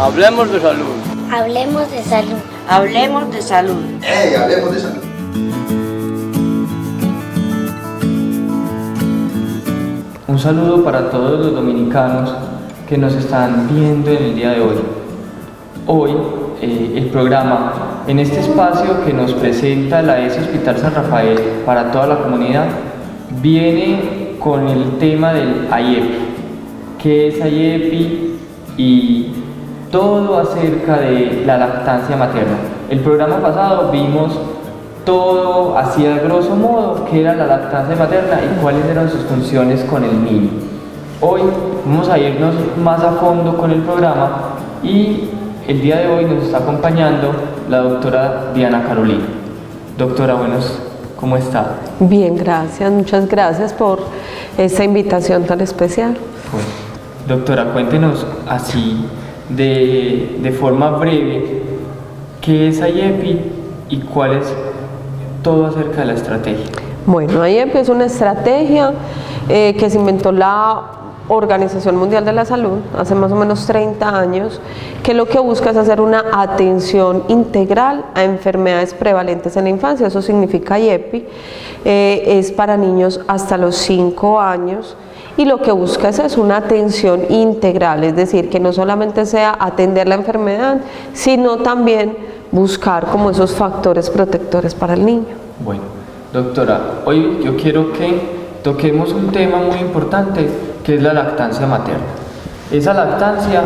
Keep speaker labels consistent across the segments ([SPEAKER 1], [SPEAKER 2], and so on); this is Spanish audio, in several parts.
[SPEAKER 1] Hablemos de salud.
[SPEAKER 2] Hablemos de salud.
[SPEAKER 3] Hablemos de salud.
[SPEAKER 4] ¡Ey, hablemos de salud!
[SPEAKER 5] Un saludo para todos los dominicanos que nos están viendo en el día de hoy. Hoy el programa, en este espacio que nos presenta la ESI Hospital San Rafael para toda la comunidad, viene con el tema del IEPI. ¿Qué es IEPI? Y todo acerca de la lactancia materna. El programa pasado vimos todo así a grosso modo, qué era la lactancia materna y cuáles eran sus funciones con el niño. Hoy vamos a irnos más a fondo con el programa y el día de hoy nos está acompañando la doctora Diana Carolina. Doctora, ¿cómo está?
[SPEAKER 6] Bien, gracias, muchas gracias por esta invitación tan especial.
[SPEAKER 5] Bueno, doctora, cuéntenos así de forma breve qué es IEPI y cuál es todo acerca de la estrategia.
[SPEAKER 6] Bueno, IEPI es una estrategia que se inventó la Organización Mundial de la Salud hace más o menos 30 años, que lo que busca es hacer una atención integral a enfermedades prevalentes en la infancia. Eso significa IEPI, es para niños hasta los 5 años y lo que busca es una atención integral, es decir, que no solamente sea atender la enfermedad, sino también buscar como esos factores protectores para el niño.
[SPEAKER 5] Bueno, doctora, hoy yo quiero que toquemos un tema muy importante que es la lactancia materna. Esa lactancia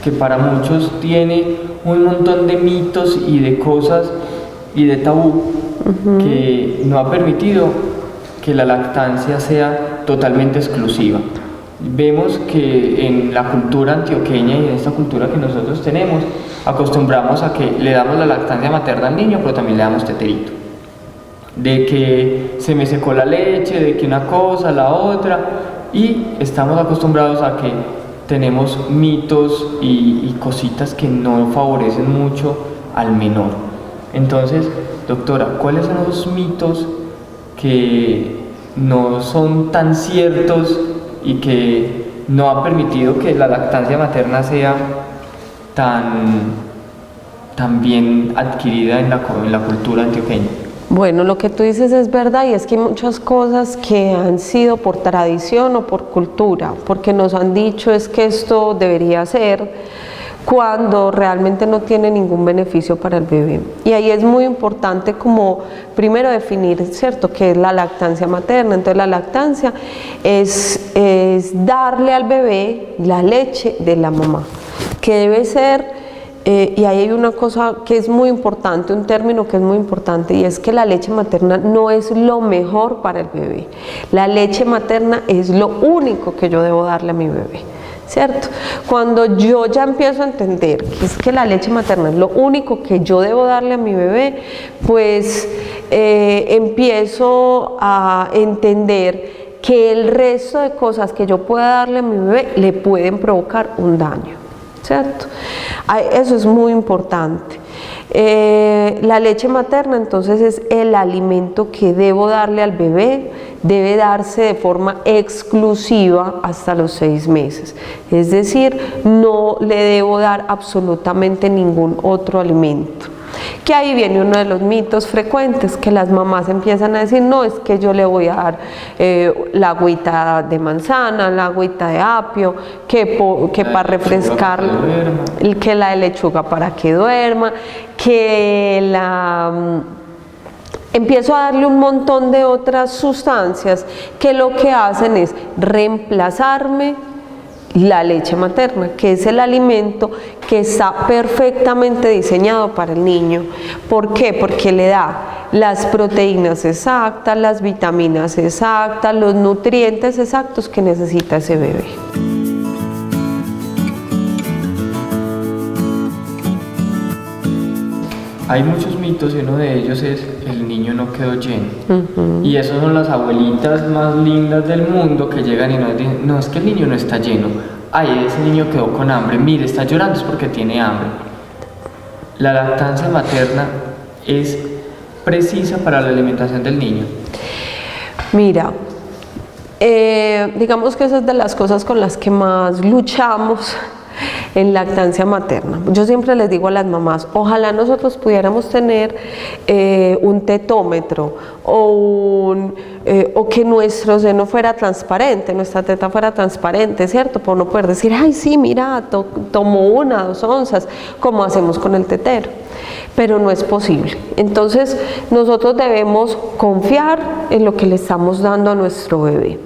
[SPEAKER 5] que para muchos tiene un montón de mitos y de cosas y de tabú que no ha permitido que la lactancia sea totalmente exclusiva. Vemos que en la cultura antioqueña y en esta cultura que nosotros tenemos, acostumbramos a que le damos la lactancia materna al niño, pero también le damos teterito. De que se me secó la leche, de que una cosa, la otra, y estamos acostumbrados a que tenemos mitos y cositas que no favorecen mucho al menor. Entonces, doctora, ¿cuáles son los mitos que no son tan ciertos y que no ha permitido que la lactancia materna sea tan bien adquirida en la cultura antioqueña?
[SPEAKER 6] Bueno, lo que tú dices es verdad y es que hay muchas cosas que han sido por tradición o por cultura, porque nos han dicho es que esto debería ser cuando realmente no tiene ningún beneficio para el bebé. Y ahí es muy importante como primero definir, ¿cierto?, qué es la lactancia materna. Entonces la lactancia es darle al bebé la leche de la mamá, que debe ser, y ahí hay una cosa que es muy importante, un término que es muy importante, y es que la leche materna no es lo mejor para el bebé. La leche materna es lo único que yo debo darle a mi bebé, ¿cierto? Cuando yo ya empiezo a entender que es que la leche materna es lo único que yo debo darle a mi bebé, pues empiezo a entender que el resto de cosas que yo pueda darle a mi bebé le pueden provocar un daño, ¿cierto? Eso es muy importante. La leche materna entonces es el alimento que debo darle al bebé, debe darse de forma exclusiva hasta los 6 meses, es decir, no le debo dar absolutamente ningún otro alimento. Que ahí viene uno de los mitos frecuentes, que las mamás empiezan a decir, no, es que yo le voy a dar la agüita de manzana, la agüita de apio, que para refrescar, que la de lechuga para que duerma, que empiezo a darle un montón de otras sustancias que lo que hacen es reemplazarme la leche materna, que es el alimento que está perfectamente diseñado para el niño. ¿Por qué? Porque le da las proteínas exactas, las vitaminas exactas, los nutrientes exactos que necesita ese bebé.
[SPEAKER 5] Hay muchos mitos y uno de ellos es el niño no quedó lleno. Y esas son las abuelitas más lindas del mundo que llegan y nos dicen, no, es que el niño no está lleno. Ay, ese niño quedó con hambre, mire, está llorando es porque tiene hambre. La lactancia materna es precisa para la alimentación del niño.
[SPEAKER 6] Mira, digamos que esa es de las cosas con las que más luchamos en lactancia materna. Yo siempre les digo a las mamás, ojalá nosotros pudiéramos tener un tetómetro o que nuestro seno fuera transparente, nuestra teta fuera transparente, ¿cierto? Para no poder decir, ay sí, mira, tomo 1, 2 onzas, como hacemos con el tetero. Pero no es posible. Entonces nosotros debemos confiar en lo que le estamos dando a nuestro bebé.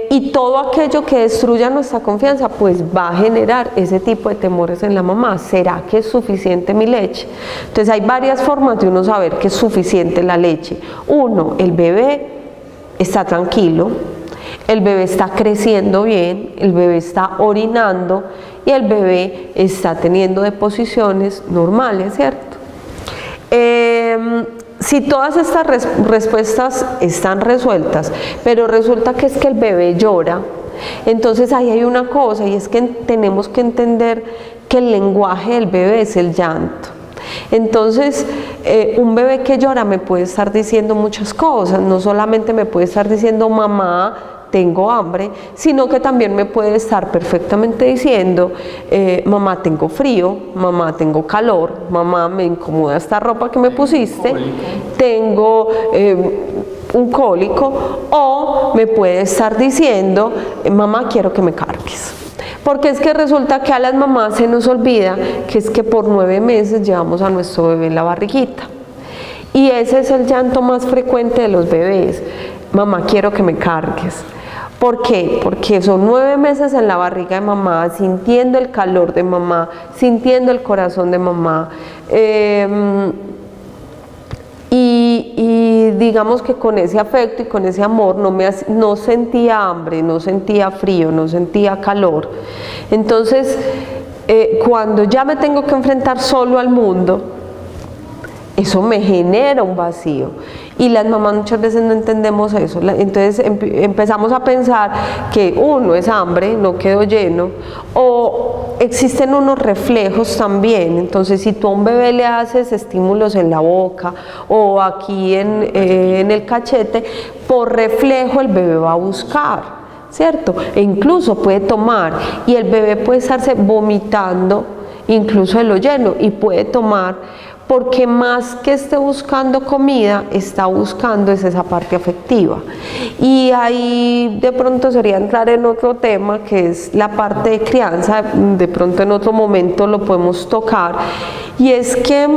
[SPEAKER 6] Y todo aquello que destruya nuestra confianza pues va a generar ese tipo de temores en la mamá. ¿Será que es suficiente mi leche? Entonces hay varias formas de uno saber que es suficiente la leche. Uno, el bebé está tranquilo, el bebé está creciendo bien, el bebé está orinando y el bebé está teniendo deposiciones normales, ¿cierto? Si todas estas respuestas están resueltas, pero resulta que es que el bebé llora, entonces ahí hay una cosa, y es que tenemos que entender que el lenguaje del bebé es el llanto. Entonces, un bebé que llora me puede estar diciendo muchas cosas, no solamente me puede estar diciendo mamá, tengo hambre, sino que también me puede estar perfectamente diciendo mamá, tengo frío, mamá, tengo calor, mamá, me incomoda esta ropa que me pusiste, tengo un cólico, o me puede estar diciendo mamá, quiero que me cargues. Porque es que resulta que a las mamás se nos olvida que es que por 9 meses llevamos a nuestro bebé en la barriguita. Y ese es el llanto más frecuente de los bebés. Mamá, quiero que me cargues. ¿Por qué? Porque son 9 meses en la barriga de mamá, sintiendo el calor de mamá, sintiendo el corazón de mamá. Y digamos que con ese afecto y con ese amor no sentía hambre, no sentía frío, no sentía calor. Entonces, cuando ya me tengo que enfrentar solo al mundo, eso me genera un vacío. Y las mamás muchas veces no entendemos eso. Entonces empezamos a pensar que uno es hambre, no quedó lleno, o existen unos reflejos también. Entonces si tú a un bebé le haces estímulos en la boca o aquí en el cachete, por reflejo el bebé va a buscar, ¿cierto? E incluso puede tomar, y el bebé puede estarse vomitando incluso de lo lleno, y puede tomar porque más que esté buscando comida, está buscando esa parte afectiva. Y ahí de pronto sería entrar en otro tema, que es la parte de crianza. De pronto en otro momento lo podemos tocar, y es que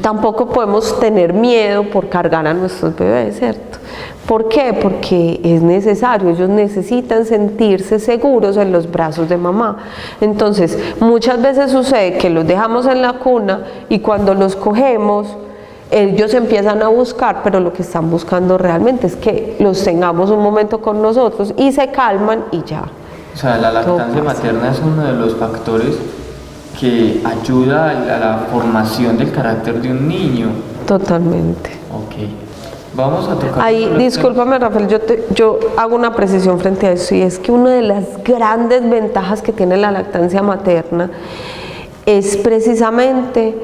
[SPEAKER 6] tampoco podemos tener miedo por cargar a nuestros bebés, ¿cierto? ¿Por qué? Porque es necesario, ellos necesitan sentirse seguros en los brazos de mamá. Entonces, muchas veces sucede que los dejamos en la cuna y cuando los cogemos, ellos empiezan a buscar, pero lo que están buscando realmente es que los tengamos un momento con nosotros y se calman y ya.
[SPEAKER 5] O sea, la lactancia materna es uno de los factores que ayuda a la formación del carácter de un niño.
[SPEAKER 6] Totalmente.
[SPEAKER 5] Ok. Vamos a tocar...
[SPEAKER 6] Ahí, discúlpame Rafael, yo hago una precisión frente a eso, y es que una de las grandes ventajas que tiene la lactancia materna es precisamente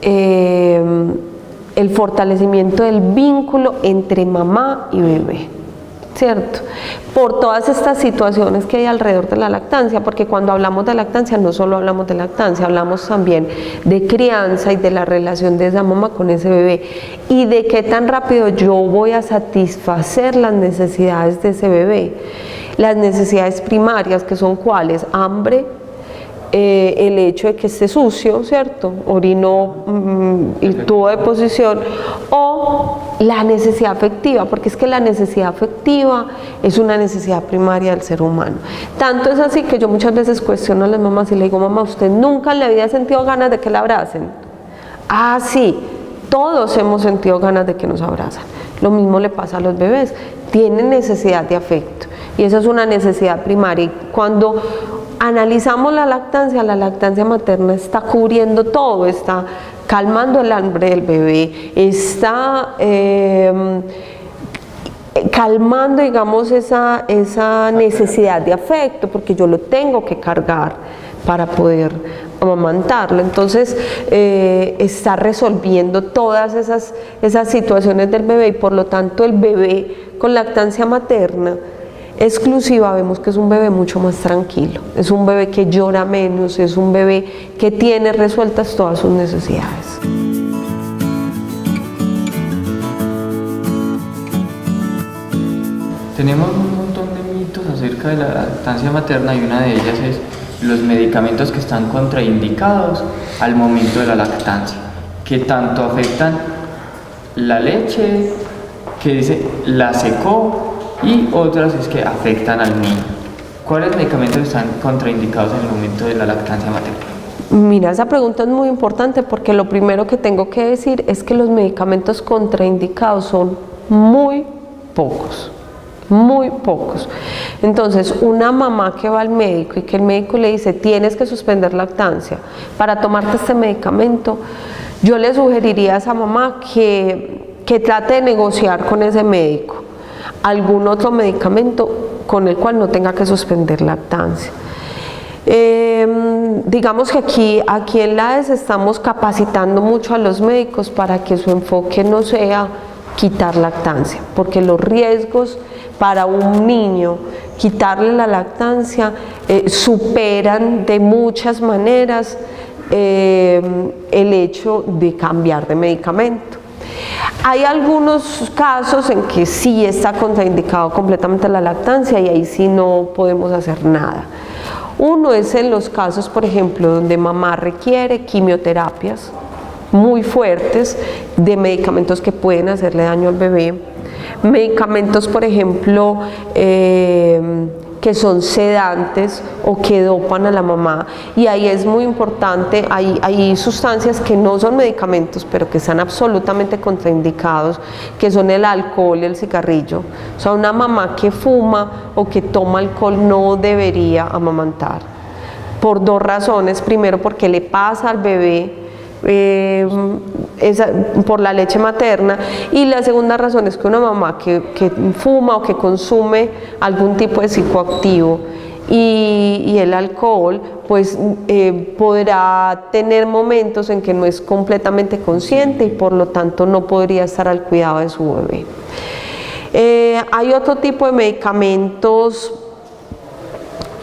[SPEAKER 6] el fortalecimiento del vínculo entre mamá y bebé, ¿cierto? Por todas estas situaciones que hay alrededor de la lactancia, porque cuando hablamos de lactancia no solo hablamos de lactancia, hablamos también de crianza y de la relación de esa mamá con ese bebé, y de qué tan rápido yo voy a satisfacer las necesidades de ese bebé. Las necesidades primarias, que son ¿cuáles? Hambre, el hecho de que esté sucio, ¿cierto? Orinó y tuvo deposición, o la necesidad afectiva, porque es que la necesidad afectiva es una necesidad primaria del ser humano. Tanto es así que yo muchas veces cuestiono a las mamás y le digo, mamá, ¿usted nunca le había sentido ganas de que la abracen? Ah, sí, todos hemos sentido ganas de que nos abrazan. Lo mismo le pasa a los bebés, tienen necesidad de afecto, y esa es una necesidad primaria. Y cuando analizamos la lactancia materna está cubriendo todo, está calmando el hambre del bebé, está calmando, digamos, esa necesidad de afecto, porque yo lo tengo que cargar para poder amamantarlo. Entonces está resolviendo todas esas situaciones del bebé, y por lo tanto el bebé con lactancia materna exclusiva, vemos que es un bebé mucho más tranquilo, es un bebé que llora menos, es un bebé que tiene resueltas todas sus necesidades.
[SPEAKER 5] Tenemos un montón de mitos acerca de la lactancia materna y una de ellas es los medicamentos que están contraindicados al momento de la lactancia, que tanto afectan la leche, que dice la secó, y otras es que afectan al niño. ¿Cuáles medicamentos están contraindicados en el momento de la lactancia materna?
[SPEAKER 6] Mira, esa pregunta es muy importante porque lo primero que tengo que decir es que los medicamentos contraindicados son muy pocos. Muy pocos. Entonces, una mamá que va al médico y que el médico le dice tienes que suspender lactancia para tomarte este medicamento, yo le sugeriría a esa mamá que trate de negociar con ese médico algún otro medicamento con el cual no tenga que suspender lactancia. Digamos que aquí en la AES estamos capacitando mucho a los médicos para que su enfoque no sea quitar lactancia, porque los riesgos para un niño quitarle la lactancia superan de muchas maneras el hecho de cambiar de medicamento. Hay algunos casos en que sí está contraindicado completamente la lactancia y ahí sí no podemos hacer nada. Uno es en los casos, por ejemplo, donde mamá requiere quimioterapias muy fuertes de medicamentos que pueden hacerle daño al bebé, medicamentos, por ejemplo, que son sedantes o que dopan a la mamá, y ahí es muy importante, hay sustancias que no son medicamentos pero que están absolutamente contraindicados, que son el alcohol y el cigarrillo. O sea, una mamá que fuma o que toma alcohol no debería amamantar por dos razones. Primero, porque le pasa al bebé por la leche materna, y la segunda razón es que una mamá que fuma o que consume algún tipo de psicoactivo y el alcohol, pues podrá tener momentos en que no es completamente consciente y por lo tanto no podría estar al cuidado de su bebé. Hay otro tipo de medicamentos,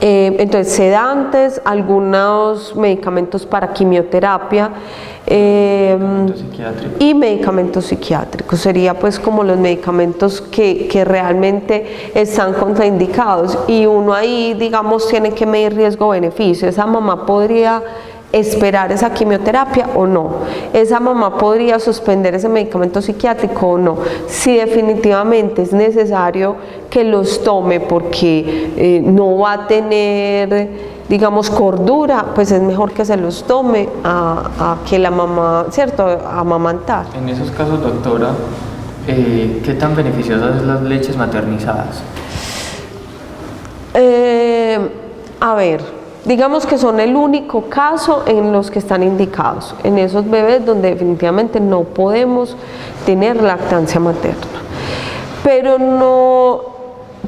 [SPEAKER 6] entonces sedantes, algunos medicamentos para quimioterapia y medicamentos psiquiátricos. Sería pues como los medicamentos que realmente están contraindicados, y uno ahí, digamos, tiene que medir riesgo-beneficio. Esa mamá podría esperar esa quimioterapia o no, esa mamá podría suspender ese medicamento psiquiátrico o no. Si definitivamente es necesario que los tome porque no va a tener, digamos, cordura, pues es mejor que se los tome a que la mamá, ¿cierto?, amamantar.
[SPEAKER 5] En esos casos, doctora, ¿qué tan beneficiosas son las leches maternizadas?
[SPEAKER 6] A ver, digamos que son el único caso en los que están indicados, en esos bebés donde definitivamente no podemos tener lactancia materna, pero no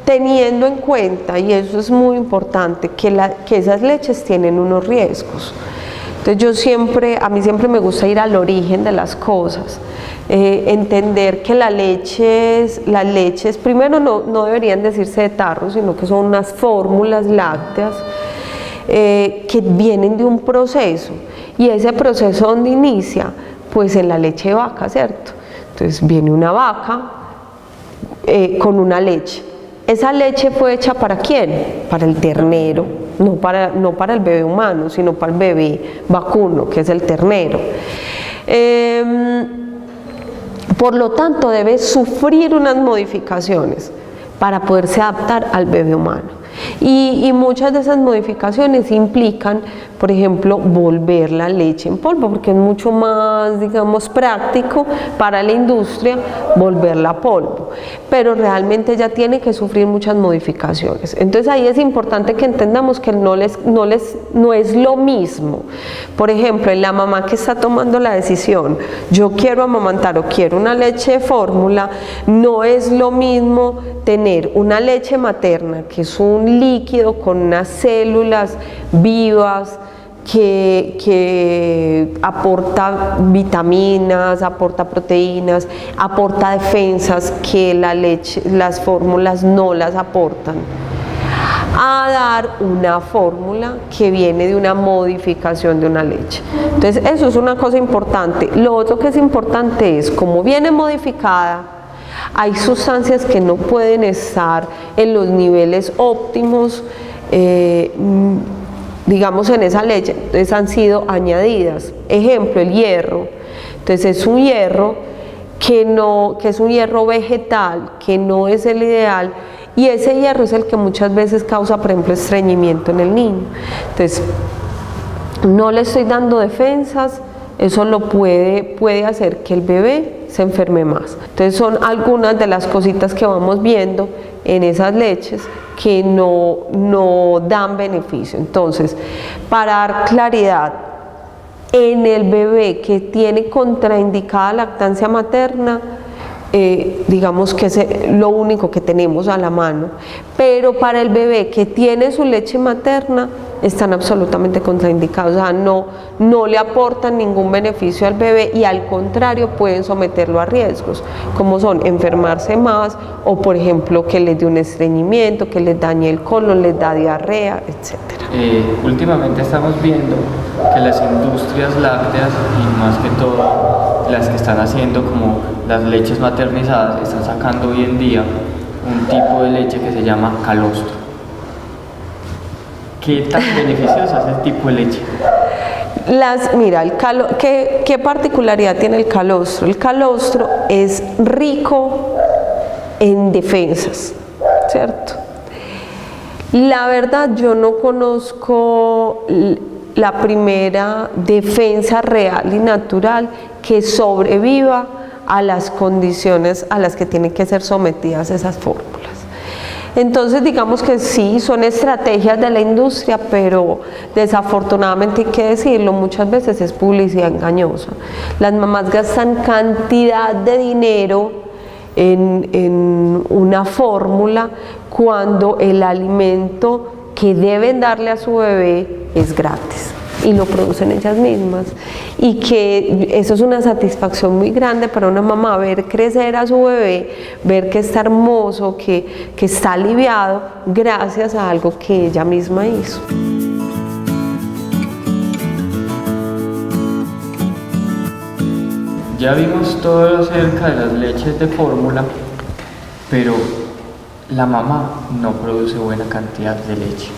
[SPEAKER 6] teniendo en cuenta, y eso es muy importante, que esas leches tienen unos riesgos. Entonces a mí siempre me gusta ir al origen de las cosas, entender que las leches primero no deberían decirse de tarro, sino que son unas fórmulas lácteas que vienen de un proceso, y ese proceso ¿dónde inicia? Pues en la leche de vaca, ¿cierto? Entonces viene una vaca con una leche. ¿Esa leche fue hecha para quién? Para el ternero, no para el bebé humano, sino para el bebé vacuno, que es el ternero. Por lo tanto, debe sufrir unas modificaciones para poderse adaptar al bebé humano. Y muchas de esas modificaciones implican, por ejemplo, volver la leche en polvo, porque es mucho más, digamos, práctico para la industria volverla a polvo, pero realmente ya tiene que sufrir muchas modificaciones. Entonces ahí es importante que entendamos que no es lo mismo. Por ejemplo, en la mamá que está tomando la decisión, yo quiero amamantar o quiero una leche de fórmula, no es lo mismo tener una leche materna, que es un líquido con unas células vivas, que aporta vitaminas, aporta proteínas, aporta defensas que la leche, las fórmulas no las aportan, a dar una fórmula que viene de una modificación de una leche. Entonces eso es una cosa importante. Lo otro que es importante es, como viene modificada, hay sustancias que no pueden estar en los niveles óptimos, digamos, en esa leche, entonces han sido añadidas. Ejemplo, el hierro. Entonces es un hierro que es un hierro vegetal, que no es el ideal, y ese hierro es el que muchas veces causa, por ejemplo, estreñimiento en el niño. Entonces, no le estoy dando defensas, eso lo puede hacer que el bebé se enferme más. Entonces son algunas de las cositas que vamos viendo en esas leches que no dan beneficio. Entonces, para dar claridad, en el bebé que tiene contraindicada lactancia materna, digamos que es lo único que tenemos a la mano, pero para el bebé que tiene su leche materna están absolutamente contraindicados, o sea, no le aportan ningún beneficio al bebé y al contrario pueden someterlo a riesgos, como son enfermarse más o, por ejemplo, que les dé un estreñimiento, que les dañe el colon, les da diarrea, etc.
[SPEAKER 5] Últimamente estamos viendo que las industrias lácteas, y más que todo las que están haciendo como las leches maternizadas, están sacando hoy en día un tipo de leche que se llama calostro. ¿Qué tan beneficioso es el tipo de leche?
[SPEAKER 6] Mira, ¿qué particularidad tiene el calostro? El calostro es rico en defensas, ¿cierto? La verdad, yo no conozco la primera defensa real y natural que sobreviva a las condiciones a las que tienen que ser sometidas esas fórmulas. Entonces, digamos que sí, son estrategias de la industria, pero desafortunadamente hay que decirlo, muchas veces es publicidad engañosa. Las mamás gastan cantidad de dinero en una fórmula cuando el alimento que deben darle a su bebé es gratis y lo producen ellas mismas, y que eso es una satisfacción muy grande para una mamá, ver crecer a su bebé, ver que está hermoso, que está aliviado gracias a algo que ella misma hizo.
[SPEAKER 5] Ya vimos todo acerca de las leches de fórmula, pero la mamá no produce buena cantidad de leche.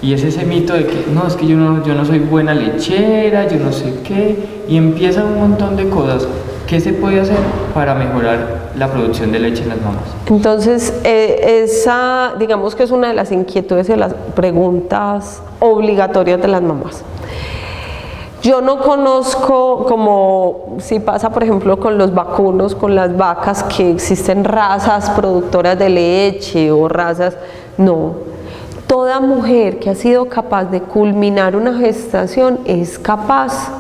[SPEAKER 5] Y es ese mito de que no, es que yo no soy buena lechera, yo no sé qué, y empiezan un montón de cosas. ¿Qué se puede hacer para mejorar la producción de leche en las mamás?
[SPEAKER 6] Entonces, esa, digamos que es una de las inquietudes y las preguntas obligatorias de las mamás. Yo no conozco, como si pasa por ejemplo con los vacunos, con las vacas, que existen razas productoras de leche o razas, no. Toda mujer que ha sido capaz de culminar una gestación es capaz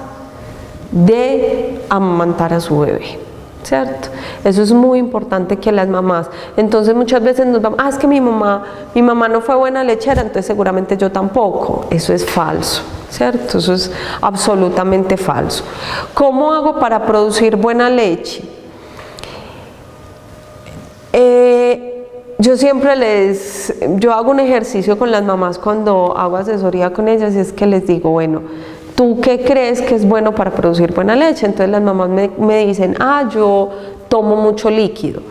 [SPEAKER 6] de amamantar a su bebé, ¿cierto? Eso es muy importante que las mamás, entonces muchas veces nos vamos, es que mi mamá no fue buena lechera, entonces seguramente yo tampoco. Eso es falso, ¿cierto? Eso es absolutamente falso. ¿Cómo hago para producir buena leche? Yo hago un ejercicio con las mamás cuando hago asesoría con ellas, y es que les digo, bueno, ¿tú qué crees que es bueno para producir buena leche? Entonces las mamás me dicen, yo tomo mucho líquido.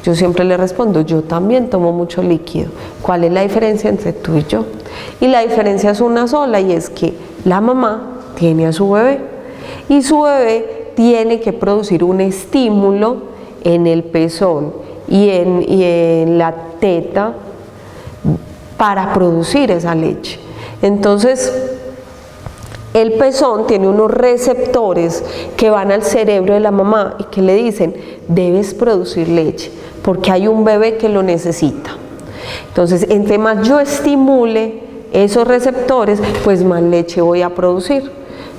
[SPEAKER 6] Yo siempre les respondo, yo también tomo mucho líquido. ¿Cuál es la diferencia entre tú y yo? Y la diferencia es una sola, y es que la mamá tiene a su bebé, y su bebé tiene que producir un estímulo en el pezón y en la teta para producir esa leche. Entonces, el pezón tiene unos receptores que van al cerebro de la mamá y que le dicen, debes producir leche, porque hay un bebé que lo necesita. Entonces, entre más yo estimule esos receptores, pues más leche voy a producir.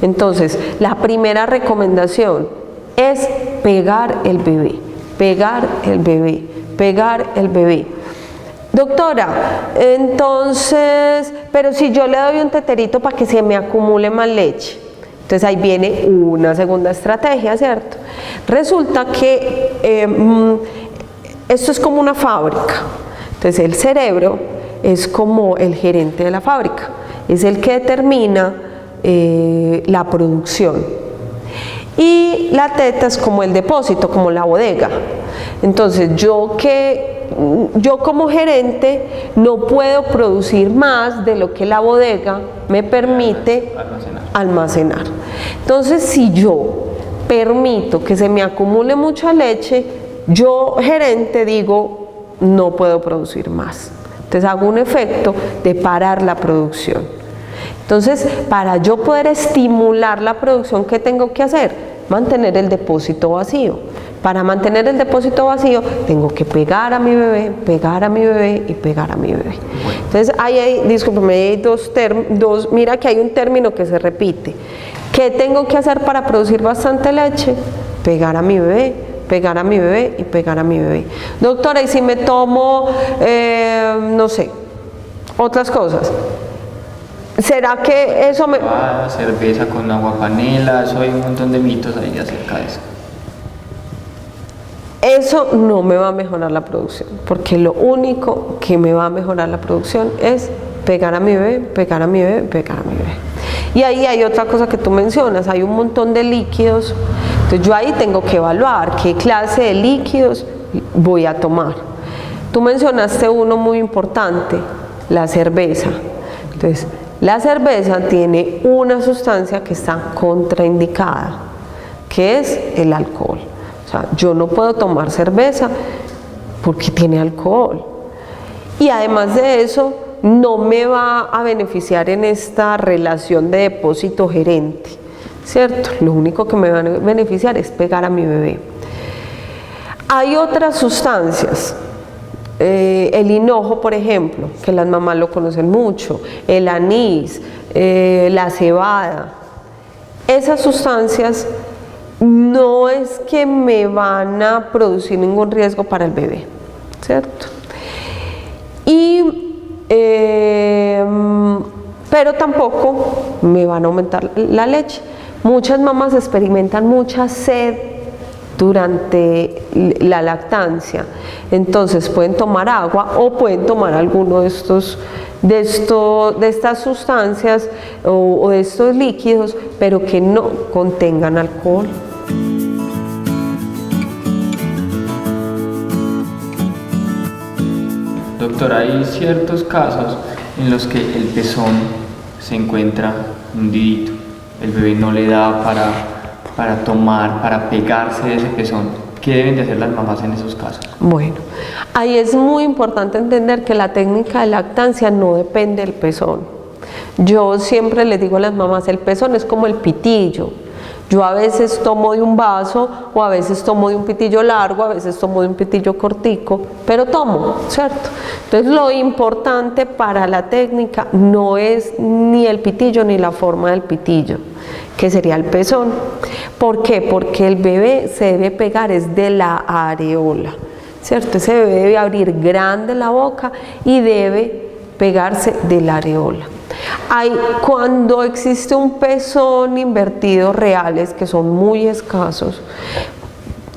[SPEAKER 6] Entonces, la primera recomendación es pegar el bebé, pegar el bebé, pegar el bebé. Doctora, entonces, pero si yo le doy un teterito para que se me acumule más leche, entonces ahí viene una segunda estrategia, ¿cierto? Resulta que esto es como una fábrica, entonces el cerebro es como el gerente de la fábrica, es el que determina la producción, y la teta es como el depósito, como la bodega. Entonces yo como gerente no puedo producir más de lo que la bodega me permite almacenar. Entonces si yo permito que se me acumule mucha leche, yo gerente digo no puedo producir más. Entonces hago un efecto de parar la producción. Entonces, para yo poder estimular la producción, ¿qué tengo que hacer? Mantener el depósito vacío. Para mantener el depósito vacío, tengo que pegar a mi bebé, pegar a mi bebé y pegar a mi bebé. Entonces, discúlpeme, hay mira que hay un término que se repite. ¿Qué tengo que hacer para producir bastante leche? Pegar a mi bebé, pegar a mi bebé y pegar a mi bebé. Doctora, ¿y si me tomo, no sé, otras cosas? ¿Será que eso me...?
[SPEAKER 5] Cerveza con agua panela, eso hay un montón de mitos ahí acerca de eso.
[SPEAKER 6] Eso no me va a mejorar la producción, porque lo único que me va a mejorar la producción es pegar a mi bebé, pegar a mi bebé, pegar a mi bebé. Y ahí hay otra cosa que tú mencionas, hay un montón de líquidos, entonces yo ahí tengo que evaluar qué clase de líquidos voy a tomar. Tú mencionaste uno muy importante, la cerveza. Entonces, la cerveza tiene una sustancia que está contraindicada, que es el alcohol. O sea, yo no puedo tomar cerveza porque tiene alcohol. Y además de eso, no me va a beneficiar en esta relación de depósito-gerente, ¿cierto? Lo único que me va a beneficiar es pegar a mi bebé. Hay otras sustancias. El hinojo, por ejemplo, que las mamás lo conocen mucho, el anís, la cebada. Esas sustancias no es que me van a producir ningún riesgo para el bebé, ¿cierto? Pero tampoco me van a aumentar la leche. Muchas mamás experimentan mucha sed durante la lactancia, entonces pueden tomar agua o pueden tomar alguno de estas sustancias o de estos líquidos, pero que no contengan alcohol.
[SPEAKER 5] Doctora, hay ciertos casos en los que el pezón se encuentra hundidito, el bebé no le da para tomar, para pegarse de ese pezón. ¿Qué deben de hacer las mamás en esos casos?
[SPEAKER 6] Bueno, ahí es muy importante entender que la técnica de lactancia no depende del pezón. Yo siempre les digo a las mamás, el pezón es como el pitillo. Yo a veces tomo de un vaso o a veces tomo de un pitillo largo, a veces tomo de un pitillo cortico, pero tomo, ¿cierto? Entonces lo importante para la técnica no es ni el pitillo ni la forma del pitillo, que sería el pezón. ¿Por qué? Porque el bebé se debe pegar es de la areola, ¿cierto? Ese bebé debe abrir grande la boca y debe pegarse de la areola. Cuando existe un pezón invertido reales, que son muy escasos,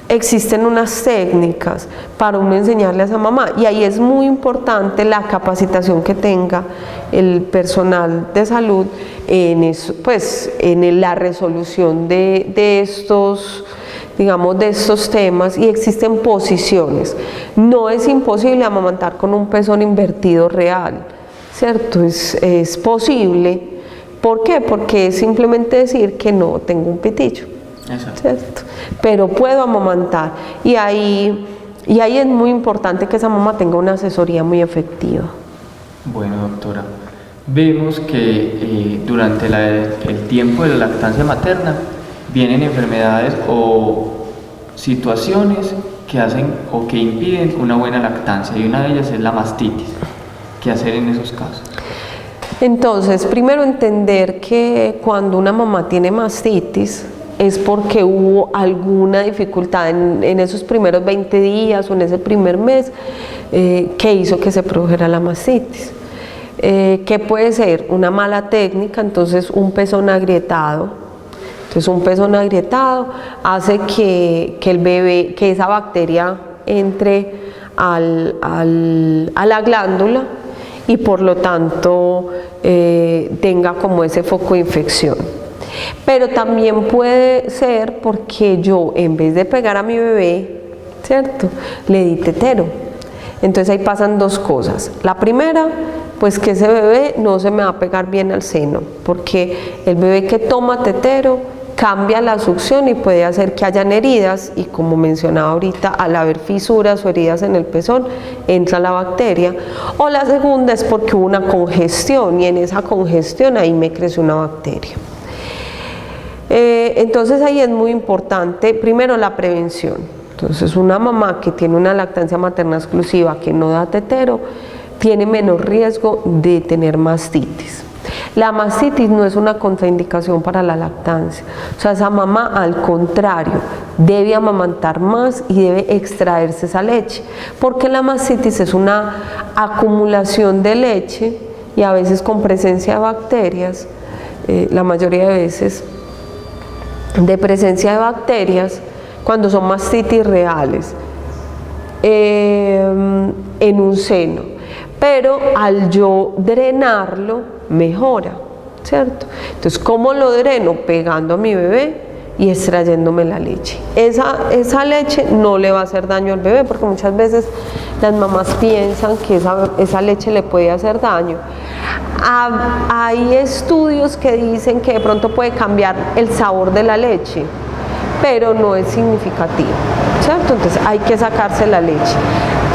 [SPEAKER 6] existen unas técnicas para uno enseñarle a esa mamá, y ahí es muy importante la capacitación que tenga el personal de salud en eso, pues, en la resolución de estos, digamos, de estos temas, y existen posiciones. No es imposible amamantar con un pezón invertido real, ¿cierto? Es posible. ¿Por qué? Porque es simplemente decir que no tengo un pitillo, ¿cierto? Pero puedo amamantar, y ahí es muy importante que esa mamá tenga una asesoría muy efectiva.
[SPEAKER 5] Bueno, doctora, vemos que durante el tiempo de la lactancia materna vienen enfermedades o situaciones que hacen o que impiden una buena lactancia, y una de ellas es la mastitis. ¿Qué hacer en esos casos?
[SPEAKER 6] Entonces, primero entender que cuando una mamá tiene mastitis, es porque hubo alguna dificultad en esos primeros 20 días o en ese primer mes que hizo que se produjera la mastitis. ¿Qué puede ser? Una mala técnica, entonces un pezón agrietado. Entonces un pezón agrietado hace que el bebé, que esa bacteria entre a la glándula y por lo tanto tenga como ese foco de infección. Pero también puede ser porque yo, en vez de pegar a mi bebé, ¿cierto?, le di tetero. Entonces ahí pasan dos cosas. La primera, pues que ese bebé no se me va a pegar bien al seno, porque el bebé que toma tetero cambia la succión y puede hacer que hayan heridas, y como mencionaba ahorita, al haber fisuras o heridas en el pezón, entra la bacteria. O la segunda es porque hubo una congestión, y en esa congestión ahí me creció una bacteria. Entonces ahí es muy importante, primero, la prevención. Entonces una mamá que tiene una lactancia materna exclusiva, que no da tetero, tiene menos riesgo de tener mastitis. La mastitis no es una contraindicación para la lactancia, o sea, esa mamá al contrario debe amamantar más y debe extraerse esa leche, porque la mastitis es una acumulación de leche y a veces con presencia de bacterias, la mayoría de veces de presencia de bacterias cuando son mastitis reales en un seno, pero al yo drenarlo mejora, ¿cierto? Entonces, ¿cómo lo dreno? Pegando a mi bebé y extrayéndome la leche. Esa leche no le va a hacer daño al bebé, porque muchas veces las mamás piensan que esa leche le puede hacer daño. Hay estudios que dicen que de pronto puede cambiar el sabor de la leche, pero no es significativo, ¿cierto? Entonces hay que sacarse la leche.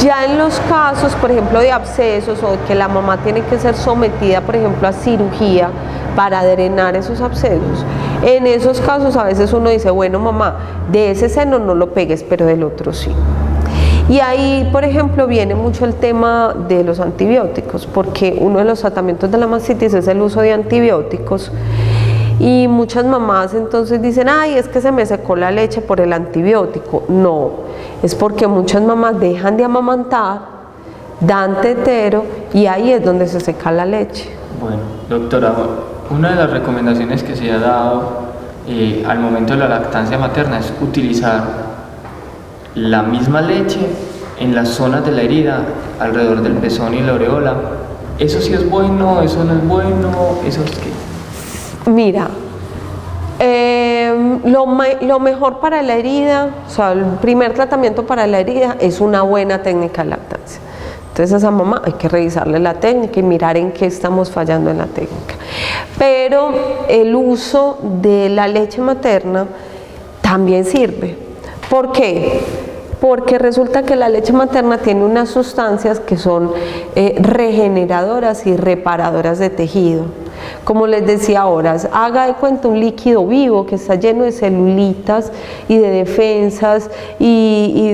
[SPEAKER 6] Ya en los casos, por ejemplo, de abscesos o que la mamá tiene que ser sometida, por ejemplo, a cirugía para drenar esos abscesos, en esos casos a veces uno dice, bueno, mamá, de ese seno no lo pegues, pero del otro sí. Y ahí, por ejemplo, viene mucho el tema de los antibióticos, porque uno de los tratamientos de la mastitis es el uso de antibióticos. Y muchas mamás entonces dicen, ay, es que se me secó la leche por el antibiótico. No, es porque muchas mamás dejan de amamantar, dan tetero y ahí es donde se seca la leche.
[SPEAKER 5] Bueno, doctora, una de las recomendaciones que se ha dado al momento de la lactancia materna es utilizar la misma leche en las zonas de la herida, alrededor del pezón y la aureola. ¿Eso sí es bueno? ¿Eso no es bueno? ¿Eso es qué?
[SPEAKER 6] Mira, lo mejor para la herida, o sea, el primer tratamiento para la herida es una buena técnica de lactancia. Entonces a esa mamá hay que revisarle la técnica y mirar en qué estamos fallando en la técnica. Pero el uso de la leche materna también sirve. ¿Por qué? Porque resulta que la leche materna tiene unas sustancias que son regeneradoras y reparadoras de tejido. Como les decía ahora, haga de cuenta un líquido vivo que está lleno de celulitas y de defensas y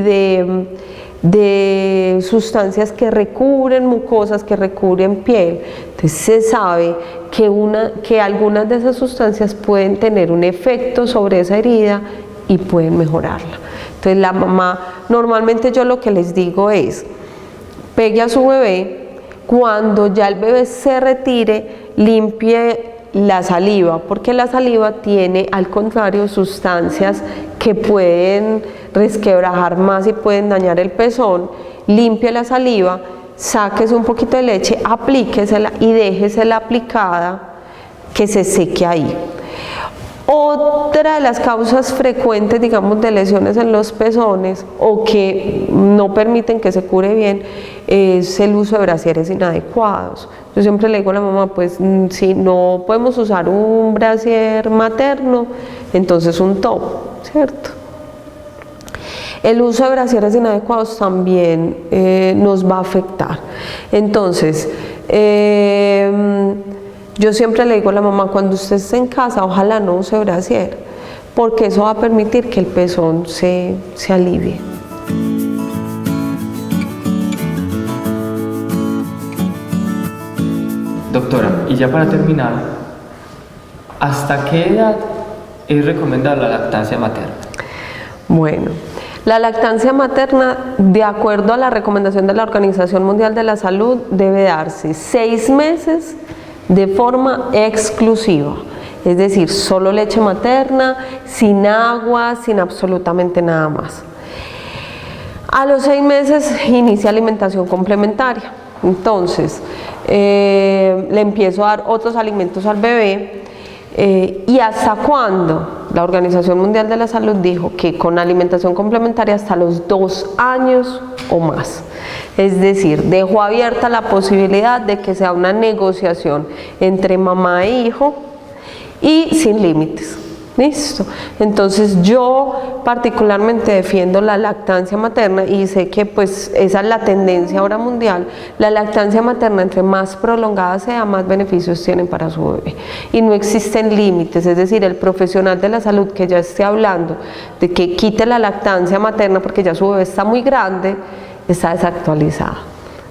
[SPEAKER 6] de sustancias que recubren mucosas, que recubren piel. Entonces se sabe que algunas de esas sustancias pueden tener un efecto sobre esa herida y pueden mejorarla. Entonces la mamá, normalmente yo lo que les digo es, pegue a su bebé, cuando ya el bebé se retire, limpie la saliva, porque la saliva tiene, al contrario, sustancias que pueden resquebrajar más y pueden dañar el pezón. Limpie la saliva, sáquese un poquito de leche, aplíquesela y déjesela aplicada que se seque ahí. Otra de las causas frecuentes, digamos, de lesiones en los pezones o que no permiten que se cure bien es el uso de brasieres inadecuados. Yo siempre le digo a la mamá, pues si no podemos usar un brasier materno, entonces un top, ¿cierto? El uso de brasieres inadecuados también nos va a afectar. Entonces, yo siempre le digo a la mamá, cuando usted esté en casa, ojalá no use brasier, porque eso va a permitir que el pezón se alivie.
[SPEAKER 5] Doctora, y ya para terminar, ¿hasta qué edad es recomendable la lactancia materna?
[SPEAKER 6] Bueno, la lactancia materna, de acuerdo a la recomendación de la Organización Mundial de la Salud, debe darse 6 meses de forma exclusiva. Es decir, solo leche materna, sin agua, sin absolutamente nada más. A los 6 meses inicia alimentación complementaria. Entonces, le empiezo a dar otros alimentos al bebé. ¿Y hasta cuándo? La Organización Mundial de la Salud dijo que con alimentación complementaria hasta los 2 años o más. Es decir, dejó abierta la posibilidad de que sea una negociación entre mamá e hijo y sin límites. ¿Listo? Entonces yo particularmente defiendo la lactancia materna y sé que pues esa es la tendencia ahora mundial. La lactancia materna, entre más prolongada sea, más beneficios tienen para su bebé. Y no existen límites, es decir, el profesional de la salud que ya esté hablando de que quite la lactancia materna porque ya su bebé está muy grande, está desactualizada.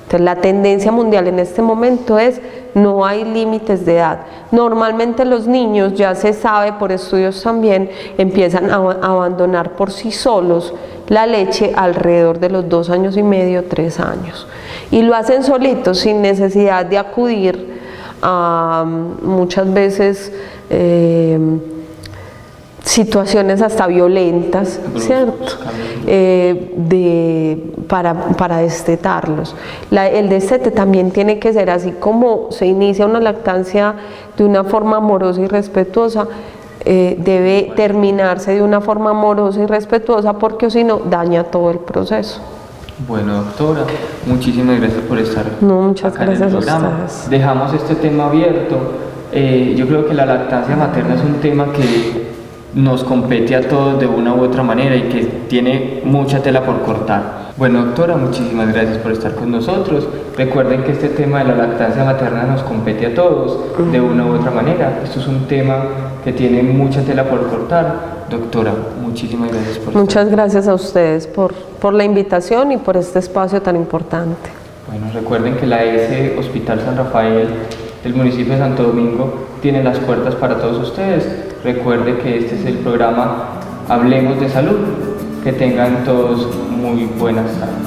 [SPEAKER 6] Entonces la tendencia mundial en este momento es no hay límites de edad. Normalmente los niños, ya se sabe por estudios también, empiezan a abandonar por sí solos la leche alrededor de los 2 años y medio, 3 años. Y lo hacen solitos sin necesidad de acudir a muchas veces situaciones hasta violentas, ¿cierto? Para destetarlos. El destete también tiene que ser así como se inicia una lactancia de una forma amorosa y respetuosa, debe terminarse de una forma amorosa y respetuosa porque si no daña todo el proceso.
[SPEAKER 5] Bueno, doctora, muchísimas gracias por estar
[SPEAKER 6] muchas
[SPEAKER 5] acá
[SPEAKER 6] gracias
[SPEAKER 5] en el programa.
[SPEAKER 6] a ustedes.
[SPEAKER 5] Dejamos este tema abierto. Yo creo que la lactancia materna es un tema que nos compete a todos de una u otra manera y que tiene mucha tela por cortar. Bueno, doctora, muchísimas gracias por estar con nosotros. Recuerden que este tema de la lactancia materna nos compete a todos de una u otra manera. Esto es un tema que tiene mucha tela por cortar. Doctora, muchísimas gracias por
[SPEAKER 6] Muchas gracias a ustedes por la invitación y por este espacio tan importante.
[SPEAKER 5] Bueno, recuerden que la ES Hospital San Rafael del municipio de Santo Domingo tiene las puertas para todos ustedes. Recuerde que este es el programa Hablemos de Salud. Que tengan todos muy buenas tardes.